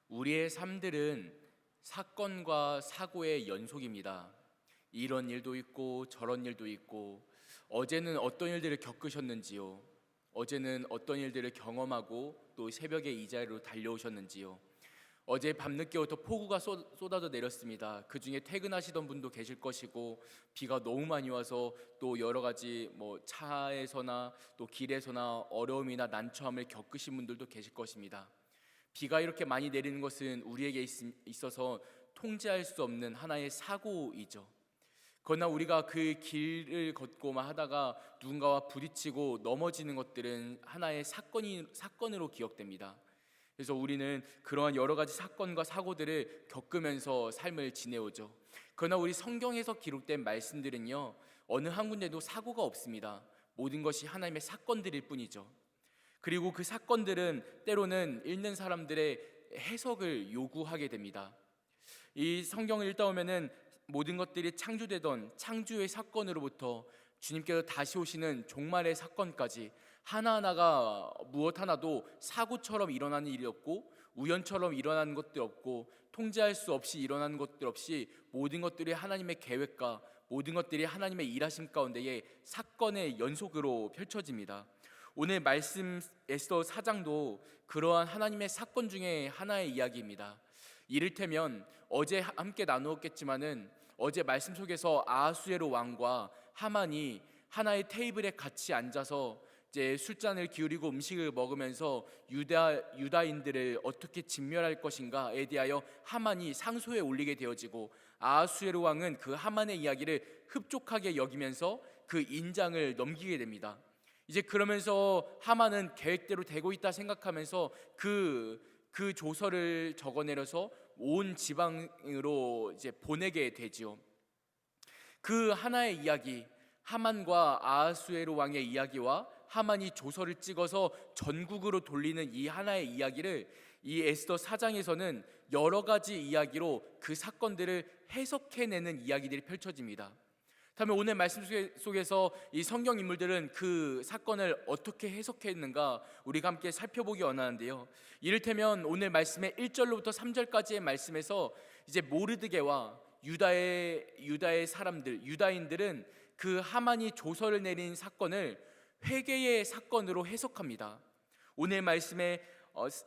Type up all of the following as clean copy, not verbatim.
우리의 삶들은 사건과 사고의 연속입니다. 이런 일도 있고 저런 일도 있고, 어제는 어떤 일들을 겪으셨는지요? 어제는 어떤 일들을 경험하고 또 새벽에 이 자리로 달려오셨는지요? 어제 밤늦게부터 폭우가 쏟아져 내렸습니다. 그 중에 퇴근하시던 분도 계실 것이고, 비가 너무 많이 와서 또 여러 가지 차에서나 또 길에서나 어려움이나 난처함을 겪으신 분들도 계실 것입니다. 비가 이렇게 많이 내리는 것은 우리에게 있어서 통제할 수 없는 하나의 사고이죠. 그러나 우리가 그 길을 걷고만 하다가 누군가와 부딪히고 넘어지는 것들은 하나의 사건으로 기억됩니다. 그래서 우리는 그러한 여러 가지 사건과 사고들을 겪으면서 삶을 지내오죠. 그러나 우리 성경에서 기록된 말씀들은요, 어느 한 군데도 사고가 없습니다. 모든 것이 하나님의 사건들일 뿐이죠. 그리고 그 사건들은 때로는 읽는 사람들의 해석을 요구하게 됩니다. 이 성경을 읽다 보면은 모든 것들이 창조되던 창조의 사건으로부터 주님께서 다시 오시는 종말의 사건까지 하나하나가 무엇 하나도 사고처럼 일어나는 일이 없고, 우연처럼 일어나는 것들 없고, 통제할 수 없이 일어나는 것들 없이 모든 것들이 하나님의 계획과 모든 것들이 하나님의 일하심 가운데에 사건의 연속으로 펼쳐집니다. 오늘 말씀 에스더 4장도 그러한 하나님의 사건 중에 하나의 이야기입니다. 이를테면 어제 함께 나누었겠지만은 어제 말씀 속에서 아하수에로 왕과 하만이 하나의 테이블에 같이 앉아서 이제 술잔을 기울이고 음식을 먹으면서 유다인들을 어떻게 진멸할 것인가에 대하여 하만이 상소에 올리게 되어지고, 아하수에로 왕은 그 하만의 이야기를 흡족하게 여기면서 그 인장을 넘기게 됩니다. 이제 그러면서 하만은 계획대로 되고 있다 생각하면서 그 조서를 적어내려서 온 지방으로 이제 보내게 되지요. 그 하나의 이야기, 하만과 아하수에로 왕의 이야기와 하만이 조서를 찍어서 전국으로 돌리는 이 하나의 이야기를 이 에스더 4장에서는 여러 가지 이야기로 그 사건들을 해석해내는 이야기들이 펼쳐집니다. 다음에 오늘 말씀 속에서 이 성경 인물들은 그 사건을 어떻게 해석했는가 우리가 함께 살펴보기 원하는데요. 이를테면 오늘 말씀의 1절로부터 3절까지의 말씀에서 이제 모르드게와 유다의 사람들, 유다인들은 그 하만이 조서를 내린 사건을 회개의 사건으로 해석합니다. 오늘 말씀의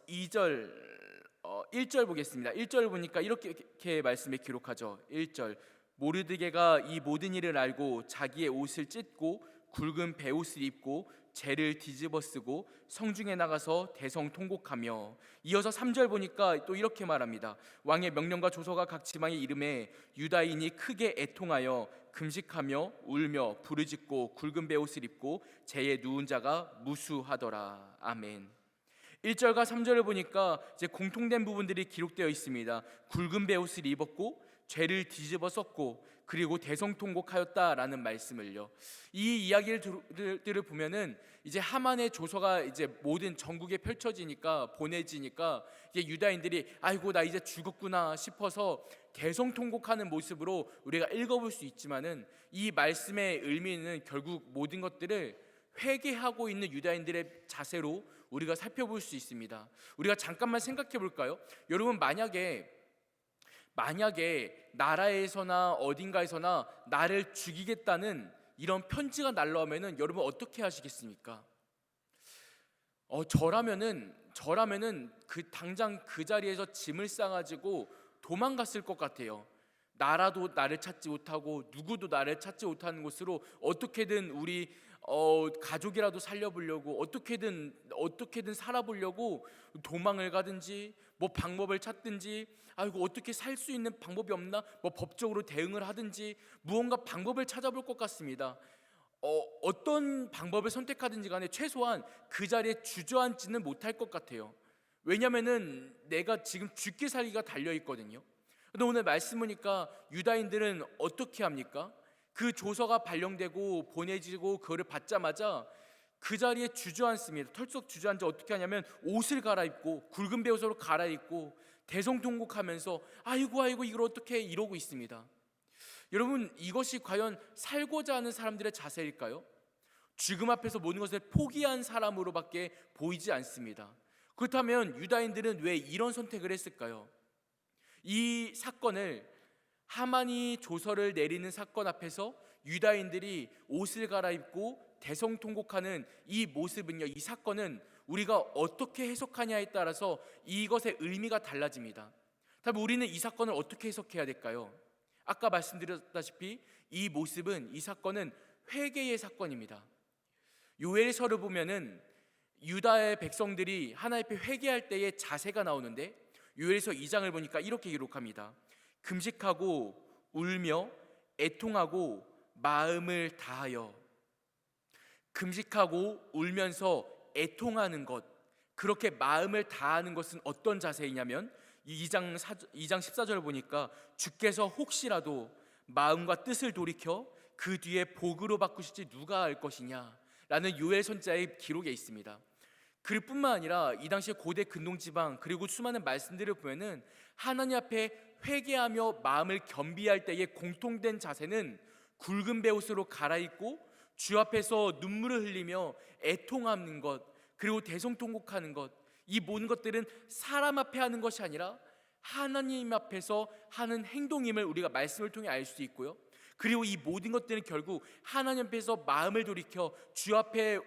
1절 보겠습니다. 1절 보니까 이렇게 말씀에 기록하죠. 1절, 모르드게가 이 모든 일을 알고 자기의 옷을 찢고 굵은 베옷을 입고 재를 뒤집어 쓰고 성중에 나가서 대성통곡하며, 이어서 3절 보니까 또 이렇게 말합니다. 왕의 명령과 조서가 각 지방에 이름에 유다인이 크게 애통하여 금식하며 울며 부르짖고 굵은 베옷을 입고 재에 누운 자가 무수하더라. 아멘. 1절과 3절을 보니까 이제 공통된 부분들이 기록되어 있습니다. 굵은 베옷을 입었고 죄를 뒤집어 썼고 그리고 대성통곡하였다라는 말씀을요. 이 이야기를 보면은 이제 하만의 조서가 이제 모든 전국에 펼쳐지니까 보내지니까 이제 유다인들이 아이고 나 이제 죽었구나 싶어서 대성통곡하는 모습으로 우리가 읽어볼 수 있지만은, 이 말씀의 의미는 결국 모든 것들을 회개하고 있는 유다인들의 자세로 우리가 살펴볼 수 있습니다. 우리가 잠깐만 생각해 볼까요? 여러분, 만약에 나라에서나 어딘가에서나 나를 죽이겠다는 이런 편지가 날라오면은 여러분 어떻게 하시겠습니까? 저라면은 당장 그 자리에서 짐을 싸가지고 도망갔을 것 같아요. 나라도 나를 찾지 못하고 누구도 나를 찾지 못하는 곳으로 어떻게든 우리 가족이라도 살려보려고 어떻게든 살아보려고 도망을 가든지 방법을 찾든지, 아이고 어떻게 살 수 있는 방법이 없나, 법적으로 대응을 하든지 무언가 방법을 찾아볼 것 같습니다. 어떤 방법을 선택하든지 간에 최소한 그 자리에 주저앉지는 못할 것 같아요. 왜냐면은 내가 지금 죽기 살기가 달려있거든요. 근데 오늘 말씀 보니까 유다인들은 어떻게 합니까? 그 조서가 발령되고 보내지고 그거를 받자마자 그 자리에 주저앉습니다. 털썩 주저앉아 어떻게 하냐면 옷을 갈아입고 굵은 베옷으로 갈아입고 대성통곡하면서 아이고 이걸 어떻게 해, 이러고 있습니다. 여러분, 이것이 과연 살고자 하는 사람들의 자세일까요? 죽음 앞에서 모든 것을 포기한 사람으로밖에 보이지 않습니다. 그렇다면 유다인들은 왜 이런 선택을 했을까요? 이 사건을, 하만이 조서를 내리는 사건 앞에서 유다인들이 옷을 갈아입고 대성통곡하는 이 모습은요, 이 사건은 우리가 어떻게 해석하냐에 따라서 이것의 의미가 달라집니다. 그럼 우리는 이 사건을 어떻게 해석해야 될까요? 아까 말씀드렸다시피 이 모습은, 이 사건은 회개의 사건입니다. 요엘서를 보면은 유다의 백성들이 하나님 앞에 회개할 때의 자세가 나오는데, 요엘서 2장을 보니까 이렇게 기록합니다. 금식하고 울며 애통하고 마음을 다하여. 금식하고 울면서 애통하는 것, 그렇게 마음을 다하는 것은 어떤 자세이냐면 2장 14절을 보니까 주께서 혹시라도 마음과 뜻을 돌이켜 그 뒤에 복으로 바꾸실지 누가 알 것이냐 라는 요엘 선자의 기록에 있습니다. 그뿐만 아니라 이 당시 고대 근동지방 그리고 수많은 말씀들을 보면은 하나님 앞에 회개하며 마음을 겸비할 때의 공통된 자세는 굵은 베옷으로 갈아입고 주 앞에서 눈물을 흘리며 애통하는 것, 그리고 대성통곡하는 것, 이 모든 것들은 사람 앞에 하는 것이 아니라 하나님 앞에서 하는 행동임을 우리가 말씀을 통해 알 수 있고요. 그리고 이 모든 것들은 결국 하나님 앞에서 마음을 돌이켜 주 앞에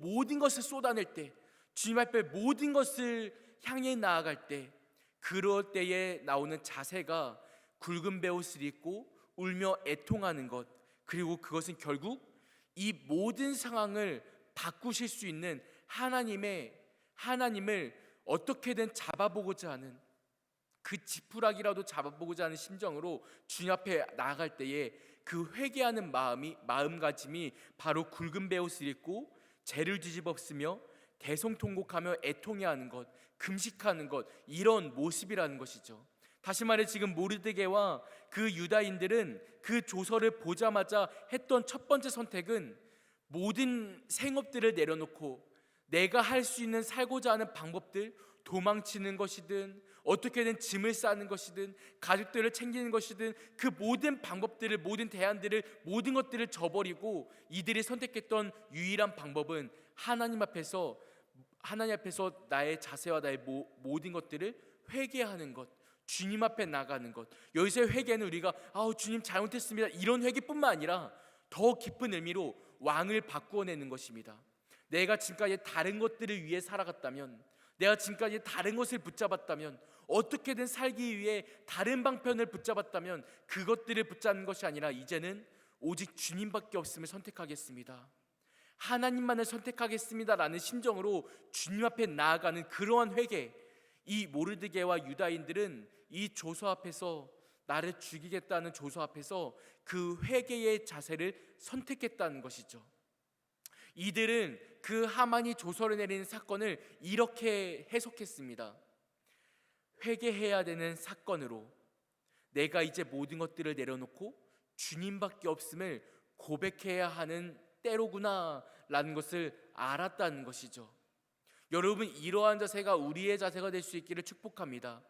모든 것을 쏟아낼 때, 주님 앞에 모든 것을 향해 나아갈 때, 그럴 때에 나오는 자세가 굵은 베옷을 입고 울며 애통하는 것, 그리고 그것은 결국 이 모든 상황을 바꾸실 수 있는 하나님을 어떻게든 잡아보고자 하는, 그 지푸라기라도 잡아보고자 하는 심정으로 주님 앞에 나아갈 때에 그 회개하는 마음가짐이 바로 굵은 베옷을 입고 죄를 뒤집어쓰며 대성통곡하며 애통해하는 것, 금식하는 것, 이런 모습이라는 것이죠. 다시 말해 지금 모르드게와 그 유다인들은 그 조서를 보자마자 했던 첫 번째 선택은 모든 생업들을 내려놓고 내가 할 수 있는 살고자 하는 방법들, 도망치는 것이든 어떻게든 짐을 싸는 것이든 가족들을 챙기는 것이든 그 모든 방법들을, 모든 대안들을, 모든 것들을 저버리고 이들이 선택했던 유일한 방법은 하나님 앞에서 나의 자세와 나의 모든 것들을 회개하는 것, 주님 앞에 나가는 것. 여기서의 회개는 우리가 주님 잘못했습니다 이런 회개뿐만 아니라 더 깊은 의미로 왕을 바꾸어내는 것입니다. 내가 지금까지 다른 것들을 위해 살아갔다면, 내가 지금까지 다른 것을 붙잡았다면, 어떻게든 살기 위해 다른 방편을 붙잡았다면 그것들을 붙잡는 것이 아니라 이제는 오직 주님밖에 없음을 선택하겠습니다, 하나님만을 선택하겠습니다라는 심정으로 주님 앞에 나아가는 그러한 회개. 이 모르드게와 유다인들은 이 조서 앞에서, 나를 죽이겠다는 조서 앞에서 그 회개의 자세를 선택했다는 것이죠. 이들은 그 하만이 조서를 내리는 사건을 이렇게 해석했습니다. 회개해야 되는 사건으로 내가 이제 모든 것들을 내려놓고 주님밖에 없음을 고백해야 하는 때로구나 라는 것을 알았다는 것이죠. 여러분, 이러한 자세가 우리의 자세가 될 수 있기를 축복합니다.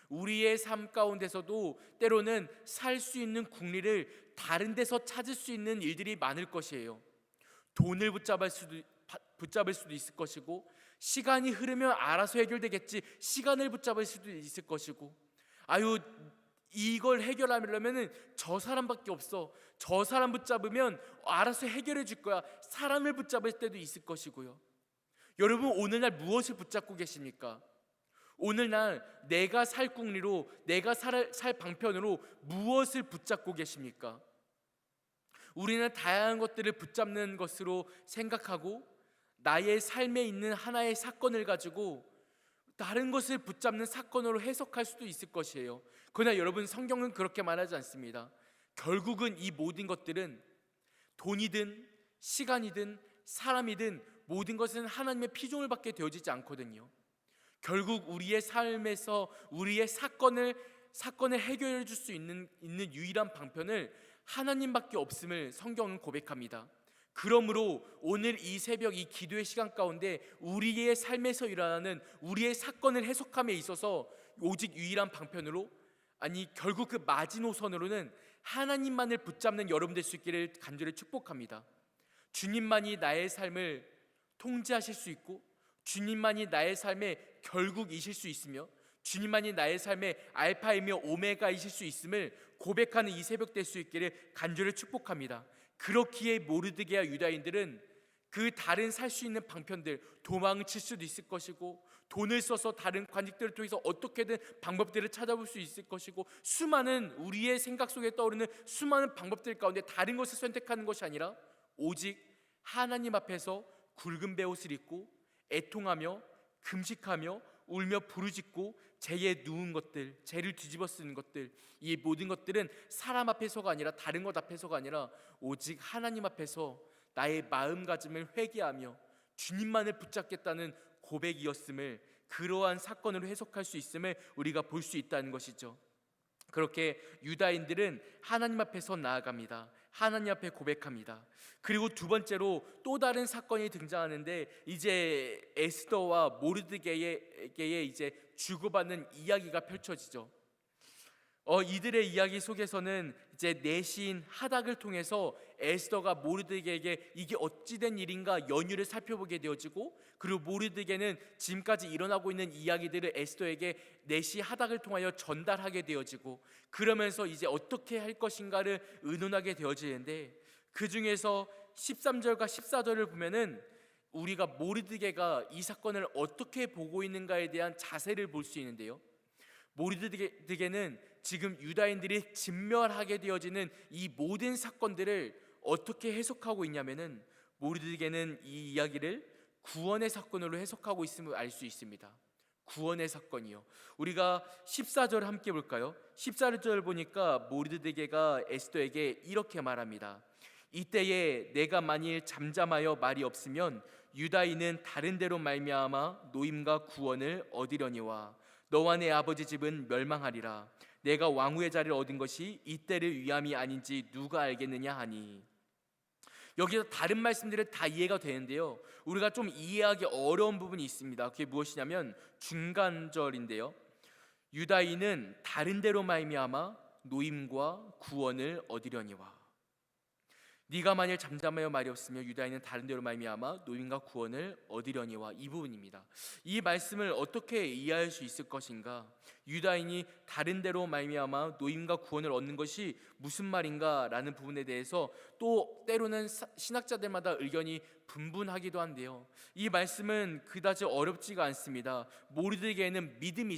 우리의 삶 가운데서도 때로는 살 수 있는 국리를 다른 데서 찾을 수 있는 일들이 많을 것이에요. 돈을 붙잡을 수도 있을 것이고, 시간이 흐르면 알아서 해결되겠지, 시간을 붙잡을 수도 있을 것이고, 이걸 해결하려면 저 사람밖에 없어, 저 사람 붙잡으면 알아서 해결해 줄 거야, 사람을 붙잡을 때도 있을 것이고요. 여러분, 오늘날 무엇을 붙잡고 계십니까? 오늘날 내가 살 국리로, 내가 살 방편으로 무엇을 붙잡고 계십니까? 우리는 다양한 것들을 붙잡는 것으로 생각하고 나의 삶에 있는 하나의 사건을 가지고 다른 것을 붙잡는 사건으로 해석할 수도 있을 것이에요. 그러나 여러분, 성경은 그렇게 말하지 않습니다. 결국은 이 모든 것들은 돈이든 시간이든 사람이든 모든 것은 하나님의 피조물 밖에 되어지지 않거든요. 결국 우리의 삶에서 우리의 사건을 해결해 줄 수 있는 유일한 방편을 하나님밖에 없음을 성경은 고백합니다. 그러므로 오늘 이 새벽 이 기도의 시간 가운데 우리의 삶에서 일어나는 우리의 사건을 해석함에 있어서 오직 유일한 방편으로, 결국 그 마지노선으로는 하나님만을 붙잡는 여러분 될 수 있기를 간절히 축복합니다. 주님만이 나의 삶을 통제하실 수 있고 주님만이 나의 삶의 결국이실 수 있으며 주님만이 나의 삶의 알파이며 오메가이실 수 있음을 고백하는 이 새벽 될 수 있기를 간절히 축복합니다. 그렇기에 모르드게와 유다인들은 그 다른 살 수 있는 방편들, 도망칠 수도 있을 것이고 돈을 써서 다른 관직들을 통해서 어떻게든 방법들을 찾아볼 수 있을 것이고 수많은 우리의 생각 속에 떠오르는 수많은 방법들 가운데 다른 것을 선택하는 것이 아니라 오직 하나님 앞에서 굵은 베옷을 입고 애통하며 금식하며 울며 부르짖고 죄에 누운 것들, 죄를 뒤집어 쓰는 것들, 이 모든 것들은 사람 앞에서가 아니라 다른 것 앞에서가 아니라 오직 하나님 앞에서 나의 마음가짐을 회개하며 주님만을 붙잡겠다는 고백이었음을, 그러한 사건으로 해석할 수 있음을 우리가 볼 수 있다는 것이죠. 그렇게 유다인들은 하나님 앞에서 나아갑니다. 하나님 앞에 고백합니다. 그리고 두 번째로 또 다른 사건이 등장하는데 이제 에스더와 모르드게의 이제 주고받는 이야기가 펼쳐지죠. 이들의 이야기 속에서는 이제 내시인 하닥을 통해서 에스더가 모르드게에게 이게 어찌된 일인가 연유를 살펴보게 되어지고, 그리고 모르드게는 지금까지 일어나고 있는 이야기들을 에스더에게 내시 하닥을 통하여 전달하게 되어지고, 그러면서 이제 어떻게 할 것인가를 의논하게 되어지는데, 그 중에서 13절과 14절을 보면은 우리가 모르드게가 이 사건을 어떻게 보고 있는가에 대한 자세를 볼 수 있는데요, 모르드게는 지금 유다인들이 진멸하게 되어지는 이 모든 사건들을 어떻게 해석하고 있냐면은, 모르드게는 이 이야기를 구원의 사건으로 해석하고 있음을 알 수 있습니다. 구원의 사건이요. 우리가 14절 함께 볼까요? 14절 보니까 모르드게가 에스더에게 이렇게 말합니다. 이때에 내가 만일 잠잠하여 말이 없으면 유다인은 다른 데로 말미암아 노임과 구원을 얻으려니와 너와 내 아버지 집은 멸망하리라. 내가 왕후의 자리를 얻은 것이 이때를 위함이 아닌지 누가 알겠느냐 하니. 여기서 다른 말씀들은 다 이해가 되는데요, 우리가 좀 이해하기 어려운 부분이 있습니다. 그게 무엇이냐면 중간절인데요, 유다인은 다른 데로 말미암아 노임과 구원을 얻으려니와, 네가 만일 잠잠하여 말이 없으며 유다인은 다른 데로 말미암아 노임과 구원을 얻으려니와, 이 부분입니다. 이 말씀을 어떻게 이해할 수 있을 것인가? 유다인이 다른 데로 말미암아 노임과 구원을 얻는 것이 무슨 말인가? 라는 부분에 대해서 또 때로는 신학자들마다 의견이 분분하기도 한데요, 이 말씀은 그다지 어렵지가 않습니다. 모르드게에는 믿음이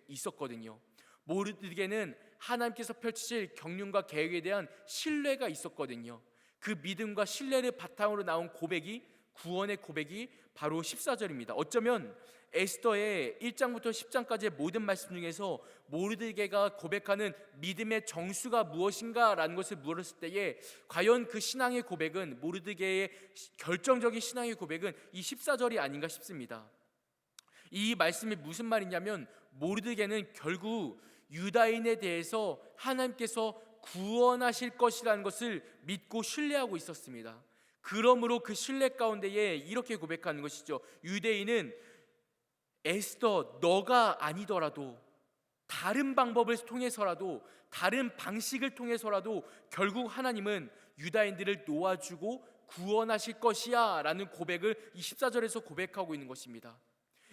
있었거든요. 모르드게는 하나님께서 펼치실 경륜과 계획에 대한 신뢰가 있었거든요. 그 믿음과 신뢰를 바탕으로 나온 고백이, 구원의 고백이 바로 14절입니다. 어쩌면 에스더의 1장부터 10장까지의 모든 말씀 중에서 모르드게가 고백하는 믿음의 정수가 무엇인가라는 것을 물었을 때에 과연 그 신앙의 고백은, 모르드게의 결정적인 신앙의 고백은 이 14절이 아닌가 싶습니다. 이 말씀이 무슨 말이냐면, 모르드게는 결국 유다인에 대해서 하나님께서 구원하실 것이라는 것을 믿고 신뢰하고 있었습니다. 그러므로 그 신뢰 가운데에 이렇게 고백하는 것이죠. 유대인은 에스더, 너가 아니더라도 다른 방법을 통해서라도, 다른 방식을 통해서라도 결국 하나님은 유다인들을 놓아주고 구원하실 것이야 라는 고백을 이 14절에서 고백하고 있는 것입니다.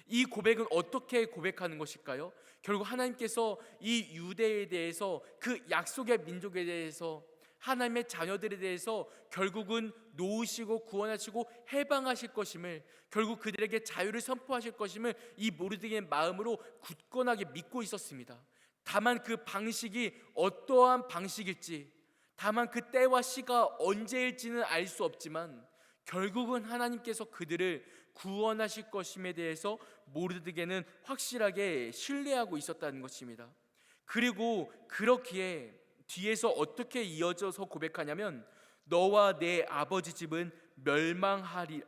이 고백은 어떻게 고백하는 것일까요? 결국 하나님께서 이 유대에 대해서, 그 약속의 민족에 대해서, 하나님의 자녀들에 대해서 결국은 놓으시고 구원하시고 해방하실 것임을, 결국 그들에게 자유를 선포하실 것임을 이 모르드게의 마음으로 굳건하게 믿고 있었습니다. 다만 그 방식이 어떠한 방식일지, 다만 그 때와 시가 언제일지는 알 수 없지만 결국은 하나님께서 그들을 구원하실 것임에 대해서 모르드게는 확실하게 신뢰하고 있었다는 것입니다. 그리고 그렇기에 뒤에서 어떻게 이어져서 고백하냐면, 너와 내 아버지 집은 멸망하리라.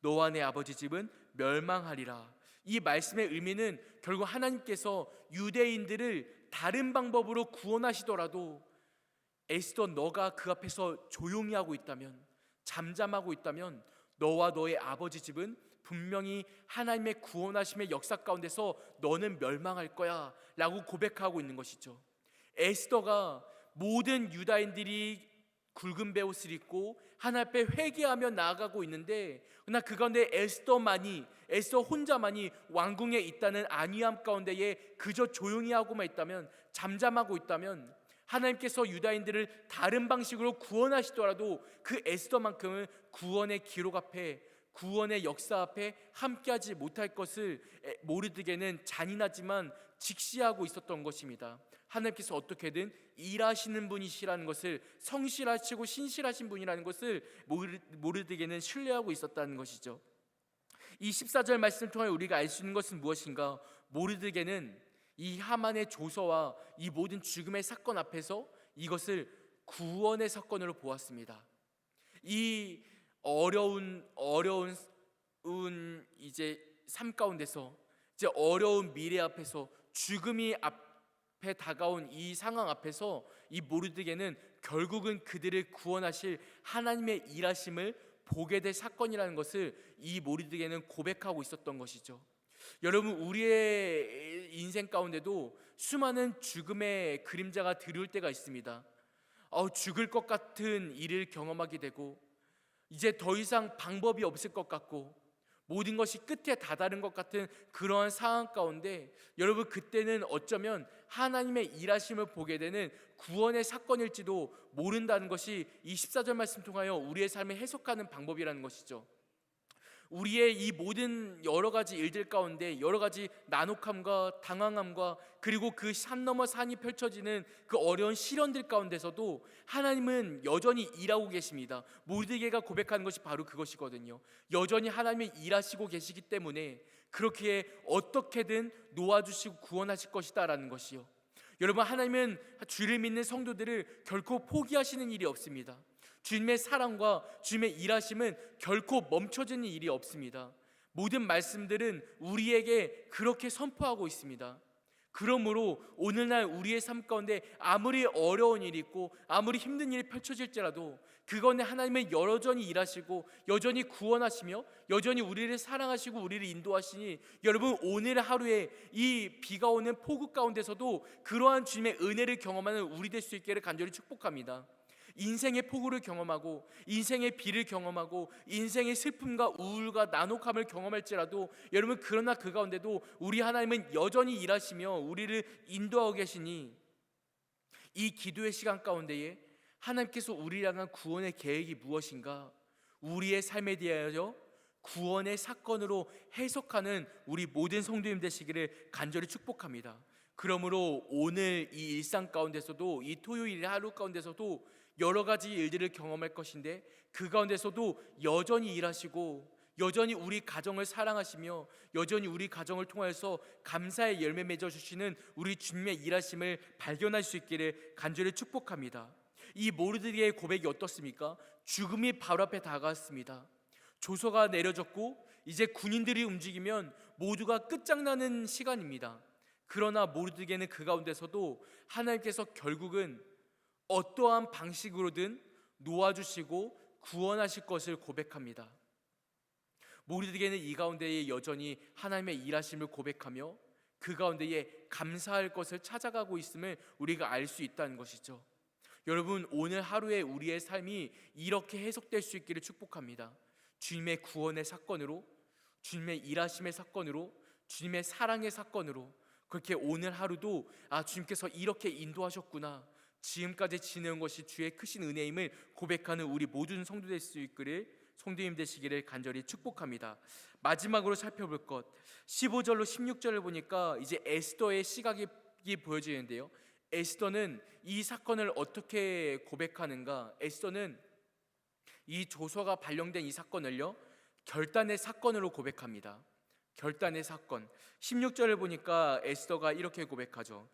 너와 내 아버지 집은 멸망하리라. 이 말씀의 의미는 결국 하나님께서 유대인들을 다른 방법으로 구원하시더라도 에스더, 너가 그 앞에서 조용히 하고 있다면, 잠잠하고 있다면 너와 너의 아버지 집은 분명히 하나님의 구원하심의 역사 가운데서 너는 멸망할 거야 라고 고백하고 있는 것이죠. 에스더가 모든 유다인들이 굵은 베옷을 입고 하나님 앞에 회개하며 나아가고 있는데, 그러나 그 가운데 에스더 혼자만이 왕궁에 있다는 안위함 가운데에 그저 조용히 하고만 있다면, 잠잠하고 있다면, 하나님께서 유다인들을 다른 방식으로 구원하시더라도 그 에스더만큼은 구원의 기록 앞에, 구원의 역사 앞에 함께하지 못할 것을 모르드게는 잔인하지만 직시하고 있었던 것입니다. 하나님께서 어떻게든 일하시는 분이시라는 것을, 성실하시고 신실하신 분이라는 것을 모르드게는 신뢰하고 있었다는 것이죠. 이 14절 말씀을 통해 우리가 알 수 있는 것은 무엇인가? 모르드게는 이 하만의 조서와 이 모든 죽음의 사건 앞에서 이것을 구원의 사건으로 보았습니다. 이 어려운 이제 삶 가운데서, 이제 어려운 미래 앞에서, 죽음이 앞에 다가온 이 상황 앞에서 이 모르드게는 결국은 그들을 구원하실 하나님의 일하심을 보게 될 사건이라는 것을 이 모르드게는 고백하고 있었던 것이죠. 여러분, 우리의 인생 가운데도 수많은 죽음의 그림자가 드리울 때가 있습니다. 죽을 것 같은 일을 경험하게 되고, 이제 더 이상 방법이 없을 것 같고, 모든 것이 끝에 다다른 것 같은 그러한 상황 가운데, 여러분, 그때는 어쩌면 하나님의 일하심을 보게 되는 구원의 사건일지도 모른다는 것이 이 14절 말씀 통하여 우리의 삶을 해석하는 방법이라는 것이죠. 우리의 이 모든 여러 가지 일들 가운데, 여러 가지 난혹함과 당황함과, 그리고 그 산 넘어 산이 펼쳐지는 그 어려운 시련들 가운데서도 하나님은 여전히 일하고 계십니다. 모르드게가 고백하는 것이 바로 그것이거든요. 여전히 하나님이 일하시고 계시기 때문에 그렇게 어떻게든 놓아주시고 구원하실 것이다 라는 것이요. 여러분, 하나님은 주를 믿는 성도들을 결코 포기하시는 일이 없습니다. 주님의 사랑과 주님의 일하심은 결코 멈춰지는 일이 없습니다. 모든 말씀들은 우리에게 그렇게 선포하고 있습니다. 그러므로 오늘날 우리의 삶 가운데 아무리 어려운 일이 있고 아무리 힘든 일이 펼쳐질지라도 그건에 하나님은 여전히 일하시고 여전히 구원하시며 여전히 우리를 사랑하시고 우리를 인도하시니, 여러분, 오늘 하루에 이 비가 오는 폭우 가운데서도 그러한 주님의 은혜를 경험하는 우리 될 수 있기를 간절히 축복합니다. 인생의 폭우를 경험하고 인생의 비를 경험하고 인생의 슬픔과 우울과 난혹함을 경험할지라도, 여러분, 그러나 그 가운데도 우리 하나님은 여전히 일하시며 우리를 인도하고 계시니, 이 기도의 시간 가운데에 하나님께서 우리를 향한 구원의 계획이 무엇인가, 우리의 삶에 대하여 구원의 사건으로 해석하는 우리 모든 성도님 되시기를 간절히 축복합니다. 그러므로 오늘 이 일상 가운데서도, 이 토요일 하루 가운데서도 여러 가지 일들을 경험할 것인데, 그 가운데서도 여전히 일하시고 여전히 우리 가정을 사랑하시며 여전히 우리 가정을 통해서 감사의 열매 맺어 주시는 우리 주님의 일하심을 발견할 수 있기를 간절히 축복합니다. 이 모르드게의 고백이 어떻습니까? 죽음이 바로 앞에 다가왔습니다. 조서가 내려졌고 이제 군인들이 움직이면 모두가 끝장나는 시간입니다. 그러나 모르드게는 그 가운데서도 하나님께서 결국은 어떠한 방식으로든 놓아주시고 구원하실 것을 고백합니다. 모르드게는 이 가운데에 여전히 하나님의 일하심을 고백하며 그 가운데에 감사할 것을 찾아가고 있음을 우리가 알 수 있다는 것이죠. 여러분, 오늘 하루에 우리의 삶이 이렇게 해석될 수 있기를 축복합니다. 주님의 구원의 사건으로, 주님의 일하심의 사건으로, 주님의 사랑의 사건으로, 그렇게 오늘 하루도 주님께서 이렇게 인도하셨구나, 지금까지 지내온 것이 주의 크신 은혜임을 고백하는 우리 모든 성도 될 수 있기를, 성도님 되시기를 간절히 축복합니다. 마지막으로 살펴볼 것, 15절로 16절을 보니까 이제 에스더의 시각이 보여지는데요. 에스더는 이 사건을 어떻게 고백하는가? 에스더는 이 조서가 발령된 이 사건을요, 결단의 사건으로 고백합니다. 결단의 사건. 16절을 보니까 에스더가 이렇게 고백하죠.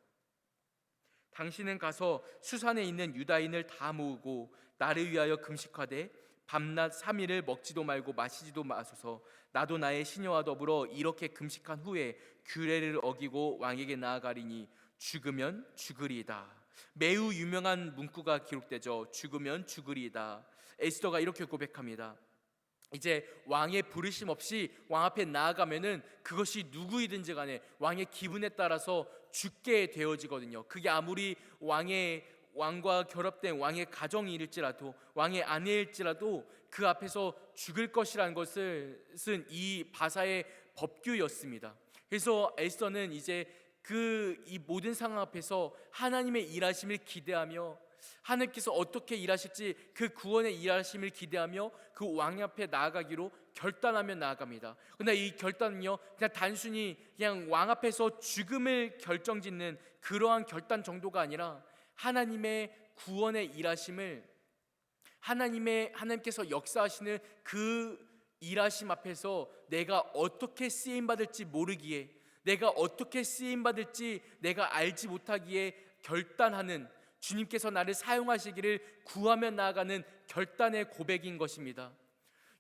당신은 가서 수산에 있는 유다인을 다 모으고 나를 위하여 금식하되 밤낮 3일을 먹지도 말고 마시지도 마소서. 나도 나의 시녀와 더불어 이렇게 금식한 후에 규례를 어기고 왕에게 나아가리니 죽으면 죽으리이다. 매우 유명한 문구가 기록되죠. 죽으면 죽으리이다. 에스더가 이렇게 고백합니다. 이제 왕의 부르심 없이 왕 앞에 나아가면은 그것이 누구이든지 간에 왕의 기분에 따라서 죽게 되어지거든요. 그게 아무리 왕의 왕과 결합된 왕의 가정일지라도, 왕의 아내일지라도 그 앞에서 죽을 것이라는 것을 쓴 이 바사의 법규였습니다. 그래서 에스더는 이제 이 모든 상황 앞에서 하나님의 일하심을 기대하며, 하나님께서 어떻게 일하실지 그 구원의 일하심을 기대하며 그 왕 앞에 나아가기로 결단하며 나아갑니다. 그러나 이 결단은요, 그냥 단순히 그냥 왕 앞에서 죽음을 결정짓는 그러한 결단 정도가 아니라 하나님의 구원의 일하심을, 하나님께서 역사하시는 그 일하심 앞에서 내가 어떻게 쓰임 받을지 모르기에, 내가 어떻게 쓰임 받을지 내가 알지 못하기에 결단하는, 주님께서 나를 사용하시기를 구하며 나아가는 결단의 고백인 것입니다.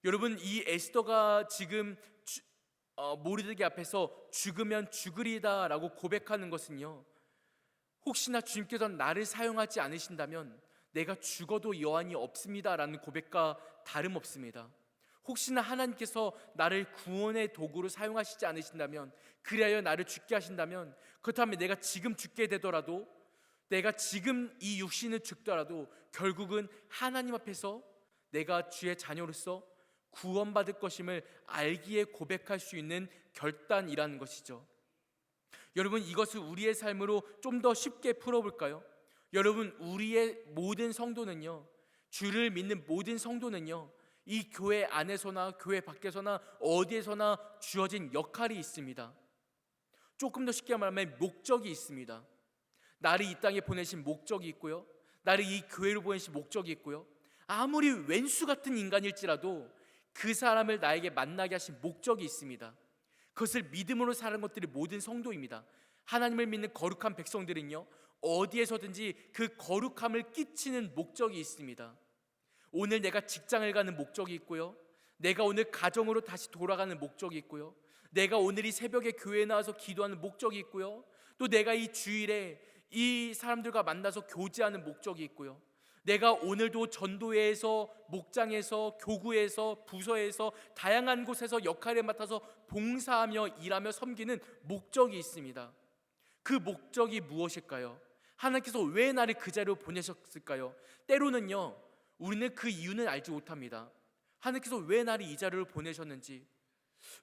여러분, 이 에스더가 지금 모르드게 앞에서 죽으면 죽으리다 라고 고백하는 것은요, 혹시나 주님께서 나를 사용하지 않으신다면 내가 죽어도 여한이 없습니다 라는 고백과 다름없습니다. 혹시나 하나님께서 나를 구원의 도구로 사용하시지 않으신다면, 그리하여 나를 죽게 하신다면, 그렇다면 내가 지금 죽게 되더라도, 내가 지금 이 육신을 죽더라도 결국은 하나님 앞에서 내가 주의 자녀로서 구원받을 것임을 알기에 고백할 수 있는 결단이라는 것이죠. 여러분, 이것을 우리의 삶으로 좀 더 쉽게 풀어볼까요? 여러분, 우리의 모든 성도는요, 주를 믿는 모든 성도는요, 이 교회 안에서나 교회 밖에서나 어디에서나 주어진 역할이 있습니다. 조금 더 쉽게 말하면 목적이 있습니다. 나를 이 땅에 보내신 목적이 있고요, 나를 이 교회로 보내신 목적이 있고요, 아무리 왼수 같은 인간일지라도 그 사람을 나에게 만나게 하신 목적이 있습니다. 그것을 믿음으로 사는 것들이 모든 성도입니다. 하나님을 믿는 거룩한 백성들은요, 어디에서든지 그 거룩함을 끼치는 목적이 있습니다. 오늘 내가 직장을 가는 목적이 있고요, 내가 오늘 가정으로 다시 돌아가는 목적이 있고요, 내가 오늘 이 새벽에 교회에 나와서 기도하는 목적이 있고요, 또 내가 이 주일에 이 사람들과 만나서 교제하는 목적이 있고요, 내가 오늘도 전도회에서, 목장에서, 교구에서, 부서에서 다양한 곳에서 역할을 맡아서 봉사하며 일하며 섬기는 목적이 있습니다. 그 목적이 무엇일까요? 하나님께서 왜 나를 그 자리로 보내셨을까요? 때로는요, 우리는 그 이유는 알지 못합니다. 하나님께서 왜 나를 이 자리로 보내셨는지,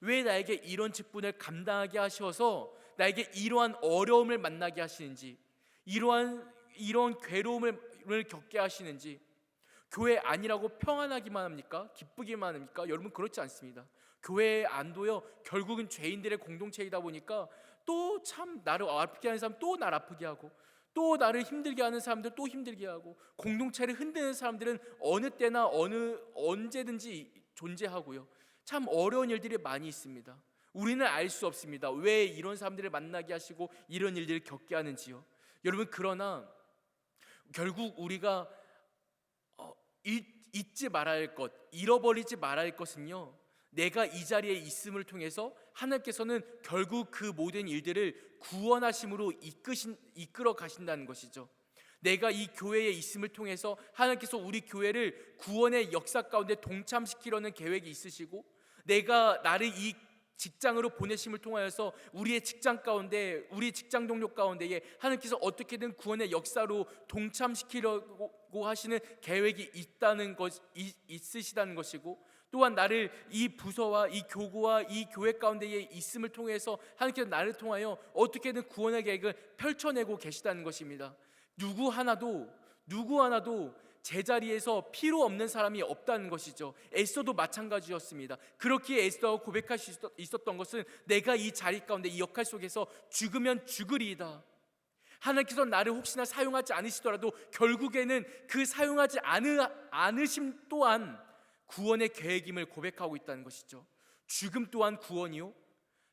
왜 나에게 이런 직분을 감당하게 하셔서 나에게 이러한 어려움을 만나게 하시는지, 이런 괴로움을 겪게 하시는지. 교회 아니라고 평안하기만 합니까? 기쁘기만 합니까? 여러분, 그렇지 않습니다. 교회 안도요, 결국은 죄인들의 공동체이다 보니까 또 참 나를 아프게 하는 사람 또 나를 아프게 하고, 또 나를 힘들게 하는 사람들 또 힘들게 하고, 공동체를 흔드는 사람들은 어느 때나 언제든지 존재하고요, 참 어려운 일들이 많이 있습니다. 우리는 알 수 없습니다. 왜 이런 사람들을 만나게 하시고 이런 일들을 겪게 하는지요. 여러분, 그러나 결국 우리가 잊지 말아야 할 것, 잃어버리지 말아야 할 것은요, 내가 이 자리에 있음을 통해서 하나님께서는 결국 그 모든 일들을 구원하심으로 이끌어 가신다는 것이죠. 내가 이 교회에 있음을 통해서 하나님께서 우리 교회를 구원의 역사 가운데 동참시키려는 계획이 있으시고, 내가 나를 이 직장으로 보내심을 통하여서 우리의 직장 가운데, 우리 직장 동료 가운데에 하나님께서 어떻게든 구원의 역사로 동참시키려고 하시는 계획이 있으시다는 것이고, 또한 나를 이 부서와 이 교구와 이 교회 가운데에 있음을 통해서 하나님께서 나를 통하여 어떻게든 구원의 계획을 펼쳐내고 계시다는 것입니다. 누구 하나도 제자리에서 필요 없는 사람이 없다는 것이죠. 에스더도 마찬가지였습니다. 그렇기에 에스더가 고백할 수 있었던 것은, 내가 이 자리 가운데, 이 역할 속에서 죽으면 죽으리이다. 하나님께서 나를 혹시나 사용하지 않으시더라도 결국에는 그 사용하지 않으심 또한 구원의 계획임을 고백하고 있다는 것이죠. 죽음 또한 구원이요,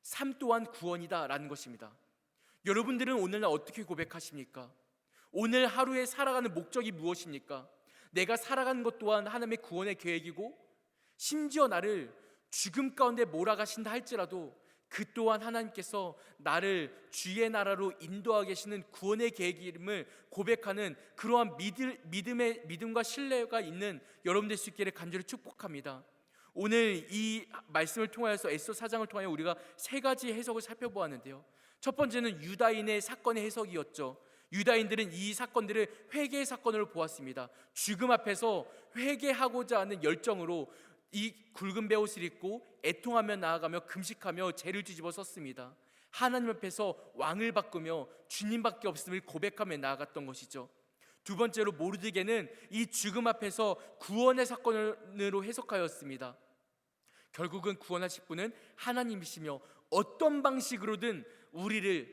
삶 또한 구원이다 라는 것입니다. 여러분들은 오늘날 어떻게 고백하십니까? 오늘 하루에 살아가는 목적이 무엇입니까? 내가 살아가는 것 또한 하나님의 구원의 계획이고, 심지어 나를 죽음 가운데 몰아가신다 할지라도 그 또한 하나님께서 나를 주의 나라로 인도하고 계시는 구원의 계획임을 고백하는 그러한 믿음과 신뢰가 있는 여러분 될 수 있기를 간절히 축복합니다. 오늘 이 말씀을 통하여서 에스더 4장을 통하여 우리가 세 가지 해석을 살펴보았는데요, 첫 번째는 유다인의 사건의 해석이었죠. 유다인들은 이 사건들을 회개의 사건으로 보았습니다. 죽음 앞에서 회개하고자 하는 열정으로 이 굵은 베옷을 입고 애통하며 나아가며 금식하며 죄를 뒤집어 썼습니다. 하나님 앞에서 왕을 바꾸며 주님밖에 없음을 고백하며 나아갔던 것이죠. 두 번째로 모르드게는 이 죽음 앞에서 구원의 사건으로 해석하였습니다. 결국은 구원하실 분은 하나님이시며 어떤 방식으로든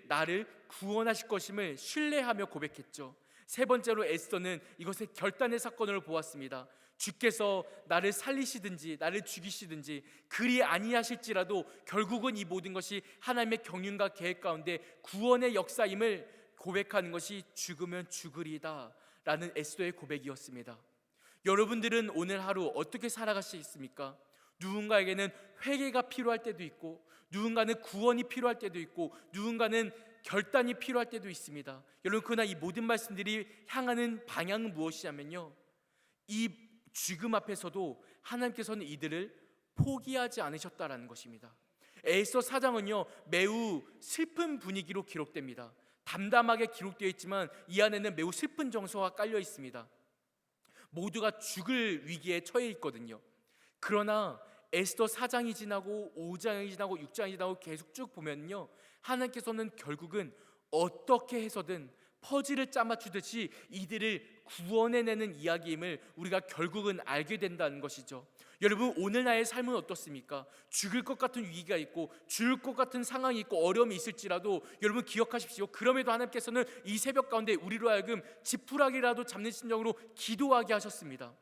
나를 구원하실 것임을 신뢰하며 고백했죠. 세 번째로 에스더는 이것을 결단의 사건으로 보았습니다. 주께서 나를 살리시든지 나를 죽이시든지 그리 아니하실지라도 결국은 이 모든 것이 하나님의 경륜과 계획 가운데 구원의 역사임을 고백하는 것이 죽으면 죽으리다 라는 에스더의 고백이었습니다. 여러분들은 오늘 하루 어떻게 살아가시겠습니까? 누군가에게는 회개가 필요할 때도 있고, 누군가는 구원이 필요할 때도 있고, 누군가는 결단이 필요할 때도 있습니다. 여러분, 그러나 이 모든 말씀들이 향하는 방향은 무엇이냐면요, 이 죽음 앞에서도 하나님께서는 이들을 포기하지 않으셨다라는 것입니다. 에스더 4장은요 매우 슬픈 분위기로 기록됩니다. 담담하게 기록되어 있지만 이 안에는 매우 슬픈 정서가 깔려 있습니다. 모두가 죽을 위기에 처해 있거든요. 그러나 에스더 4장이 지나고 5장이 지나고 6장이 지나고 계속 쭉 보면요, 하나님께서는 결국은 어떻게 해서든 퍼즐을 짜맞추듯이 이들을 구원해내는 이야기임을 우리가 결국은 알게 된다는 것이죠. 여러분, 오늘 나의 삶은 어떻습니까? 죽을 것 같은 위기가 있고 죽을 것 같은 상황이 있고 어려움이 있을지라도 여러분 기억하십시오. 그럼에도 하나님께서는 이 새벽 가운데 우리로 하여금 지푸라기라도 잡는 심정으로 기도하게 하셨습니다.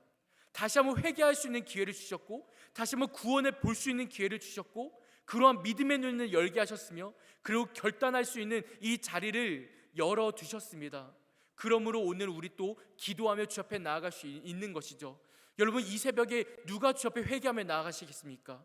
다시 한번 회개할 수 있는 기회를 주셨고, 다시 한번 구원을 볼 수 있는 기회를 주셨고, 그러한 믿음의 눈을 열게 하셨으며, 그리고 결단할 수 있는 이 자리를 열어두셨습니다. 그러므로 오늘 우리 또 기도하며 주 앞에 나아갈 수 있는 것이죠. 여러분, 이 새벽에 누가 주 앞에 회개하며 나아가시겠습니까?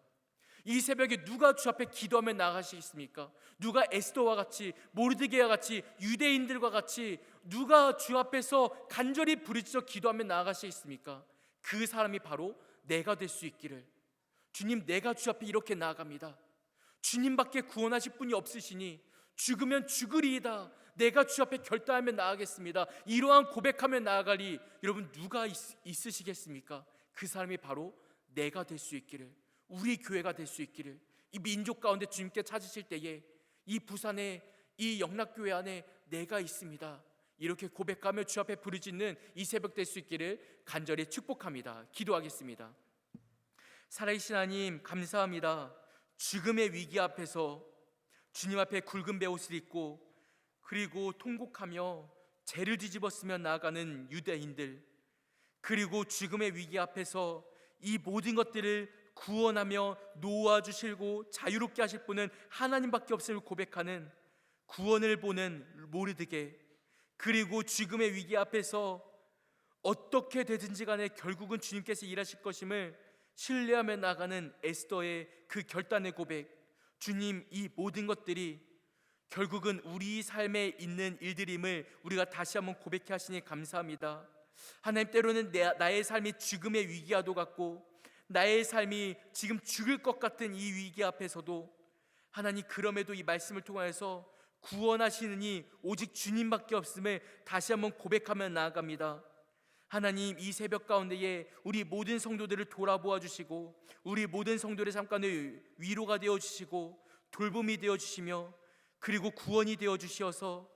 이 새벽에 누가 주 앞에 기도하며 나아가시겠습니까? 누가 에스더와 같이, 모르드게와 같이, 유대인들과 같이 누가 주 앞에서 간절히 부르짖어 기도하며 나아가시겠습니까? 그 사람이 바로 내가 될 수 있기를. 주님, 내가 주 앞에 이렇게 나아갑니다. 주님밖에 구원하실 분이 없으시니 죽으면 죽으리이다. 내가 주 앞에 결단하며 나아가겠습니다. 이러한 고백하며 나아가리. 여러분, 누가 있으시겠습니까? 그 사람이 바로 내가 될 수 있기를, 우리 교회가 될 수 있기를. 이 민족 가운데 주님께 찾으실 때에 이 부산에, 이 영락교회 안에 내가 있습니다, 이렇게 고백하며 주 앞에 부르짖는 이 새벽 될 수 있기를 간절히 축복합니다. 기도하겠습니다. 살아계신 하나님, 감사합니다. 죽음의 위기 앞에서 주님 앞에 굵은 베옷을 입고 그리고 통곡하며 죄를 뒤집었으며 나아가는 유대인들, 그리고 죽음의 위기 앞에서 이 모든 것들을 구원하며 놓아주시고 자유롭게 하실 분은 하나님밖에 없음을 고백하는 구원을 보는 모르드게, 그리고 죽음의 위기 앞에서 어떻게 되든지 간에 결국은 주님께서 일하실 것임을 신뢰하며 나가는 에스더의 그 결단의 고백, 주님, 이 모든 것들이 결국은 우리 삶에 있는 일들임을 우리가 다시 한번 고백해 하시니 감사합니다. 하나님, 때로는 나의 삶이 죽음의 위기와도 같고 나의 삶이 지금 죽을 것 같은 이 위기 앞에서도 하나님, 그럼에도 이 말씀을 통하여서 구원하시는 이 오직 주님밖에 없음을 다시 한번 고백하며 나아갑니다. 하나님, 이 새벽 가운데에 우리 모든 성도들을 돌아보아 주시고 우리 모든 성도들의 삶 가운데 위로가 되어 주시고 돌봄이 되어 주시며 그리고 구원이 되어 주시어서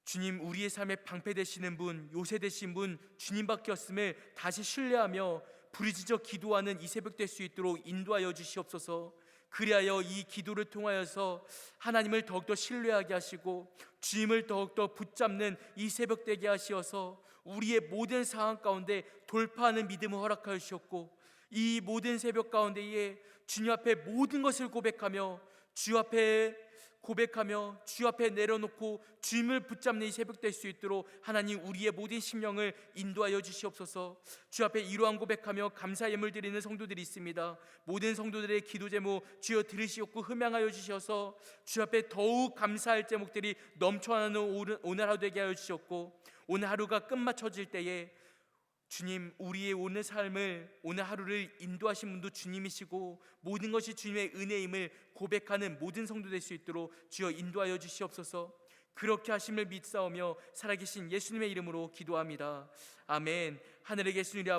주님, 우리의 삶에 방패 되시는 분, 요새 되신 분 주님밖에 없음을 다시 신뢰하며 부르짖어 기도하는 이 새벽 될 수 있도록 인도하여 주시옵소서. 그리하여 이 기도를 통하여서 하나님을 더욱더 신뢰하게 하시고 주님을 더욱더 붙잡는 이 새벽 되게 하시어서 우리의 모든 상황 가운데 돌파하는 믿음을 허락하여 주셨고, 이 모든 새벽 가운데에 주님 앞에 모든 것을 고백하며 주 앞에 내려놓고 주님을 붙잡는 이 새벽 될 수 있도록 하나님, 우리의 모든 심령을 인도하여 주시옵소서. 주 앞에 이러한 고백하며 감사 예물 드리는 성도들이 있습니다. 모든 성도들의 기도 제목 주여 들으시옵고 흠양하여 주셔서 주 앞에 더욱 감사할 제목들이 넘쳐나는 오늘 하루 되게 하여 주셨고, 오늘 하루가 끝마쳐질 때에 주님, 우리의 오늘 삶을, 오늘 하루를 인도하신 분도 주님이시고 모든 것이 주님의 은혜임을 고백하는 모든 성도 될 수 있도록 주여 인도하여 주시옵소서. 그렇게 하심을 믿사오며 살아계신 예수님의 이름으로 기도합니다. 아멘. 하늘에 계신 우리